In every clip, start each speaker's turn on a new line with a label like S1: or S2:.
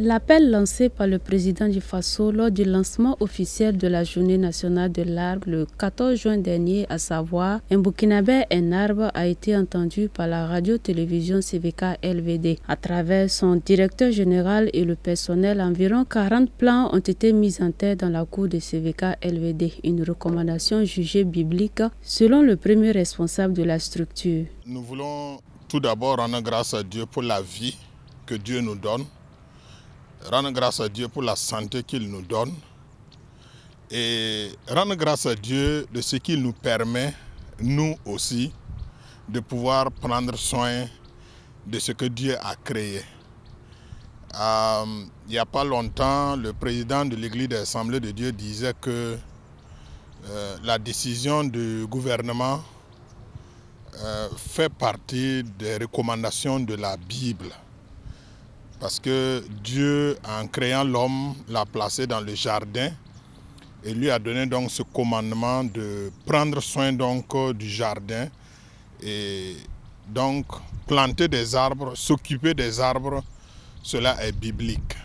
S1: L'appel lancé par le président du Faso lors du lancement officiel de la Journée nationale de l'arbre le 14 juin dernier, à savoir « Un Burkinabé, un arbre » a été entendu par la radio-télévision CVK LVD. À travers son directeur général et le personnel, environ 40 plants ont été mis en terre dans la cour de CVK LVD, une recommandation jugée biblique selon le premier responsable de la structure.
S2: Nous voulons tout d'abord rendre grâce à Dieu pour la vie que Dieu nous donne. Rendre grâce à Dieu pour la santé qu'il nous donne et rendre grâce à Dieu de ce qu'il nous permet, nous aussi, de pouvoir prendre soin de ce que Dieu a créé. Il n'y a pas longtemps, le président de l'Église des Assemblées de Dieu disait que la décision du gouvernement fait partie des recommandations de la Bible. Parce que Dieu, en créant l'homme, l'a placé dans le jardin et lui a donné donc ce commandement de prendre soin donc du jardin et donc planter des arbres, s'occuper des arbres, cela est biblique.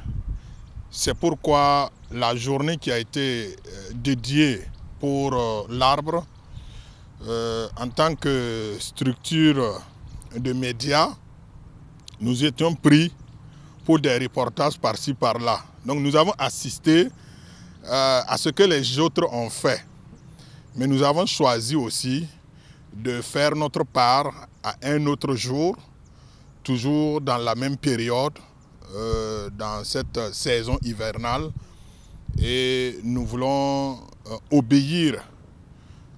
S2: C'est pourquoi la journée qui a été dédiée pour l'arbre, en tant que structure de médias, nous étions pris pour des reportages par-ci, par-là. Donc nous avons assisté à ce que les autres ont fait. Mais nous avons choisi aussi de faire notre part à un autre jour, toujours dans la même période, dans cette saison hivernale. Et nous voulons obéir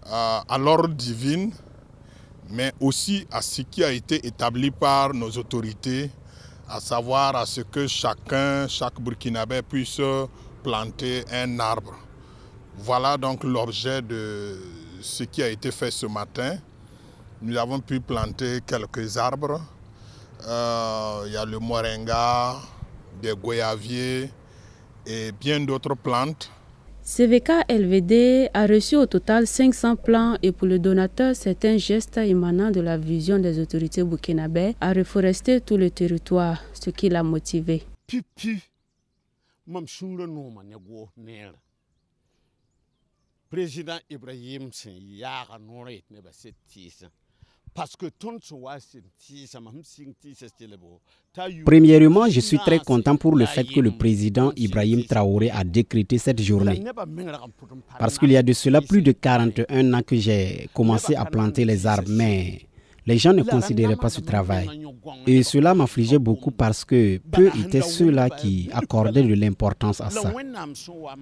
S2: à l'ordre divin, mais aussi à ce qui a été établi par nos autorités, à savoir à ce que chaque Burkinabé puisse planter un arbre. Voilà donc l'objet de ce qui a été fait ce matin. Nous avons pu planter quelques arbres. Il y a le moringa, des goyaviers et bien d'autres plantes.
S1: CVK LVD a reçu au total 500 plants et pour le donateur, c'est un geste émanant de la vision des autorités burkinabè à reforester tout le territoire, ce qui l'a motivé.
S3: Président Ibrahim
S4: Premièrement, je suis très content pour le fait que le président Ibrahim Traoré a décrété cette journée. Parce qu'il y a de cela plus de 41 ans que j'ai commencé à planter les arbres, mais les gens ne considéraient pas ce travail. Et cela m'affligeait beaucoup parce que peu étaient ceux-là qui accordaient de l'importance à ça.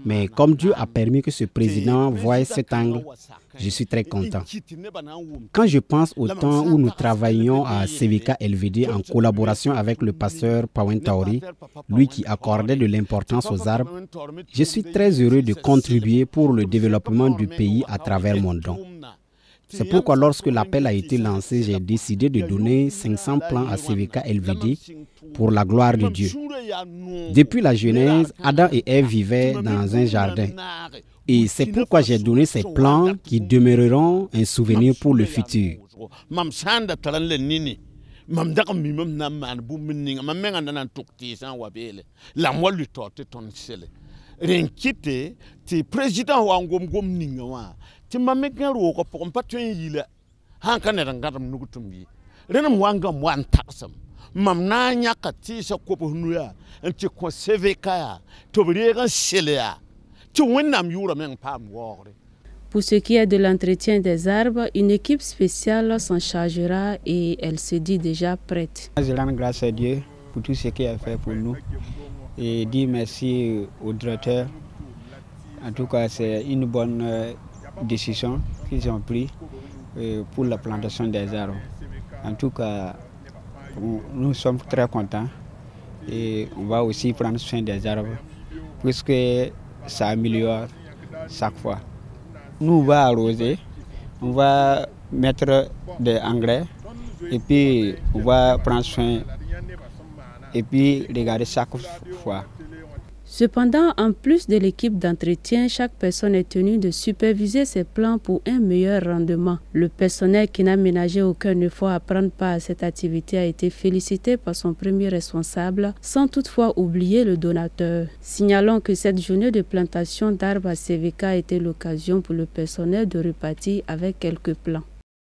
S4: Mais comme Dieu a permis que ce président voie cet angle, je suis très content. Quand je pense au temps où nous travaillions à CVK LVD en collaboration avec le pasteur Pawen Taori, lui qui accordait de l'importance aux arbres, je suis très heureux de contribuer pour le développement du pays à travers mon don. C'est pourquoi lorsque l'appel a été lancé, j'ai décidé de donner 500 plants à CVK LVD pour la gloire de Dieu. Depuis la Genèse, Adam et Ève vivaient dans un jardin. Et c'est pourquoi j'ai donné ces plants qui demeureront un souvenir pour le futur.
S1: Pour ce qui est de l'entretien des arbres, une équipe spéciale s'en chargera et elle se dit déjà prête.
S5: Je rends grâce à Dieu pour tout ce qu'il a fait pour nous et dire merci au directeur. En tout cas, c'est une bonne décision qu'ils ont prise pour la plantation des arbres. En tout cas, nous sommes très contents et on va aussi prendre soin des arbres puisque ça améliore chaque fois. Nous, on va arroser, on va mettre des engrais et puis on va prendre soin et puis regarder chaque fois.
S1: Cependant, en plus de l'équipe d'entretien, chaque personne est tenue de superviser ses plans pour un meilleur rendement. Le personnel qui n'a ménagé aucun effort à prendre part à cette activité a été félicité par son premier responsable, sans toutefois oublier le donateur. Signalons que cette journée de plantation d'arbres à CVK a été l'occasion pour le personnel de repartir avec quelques plans.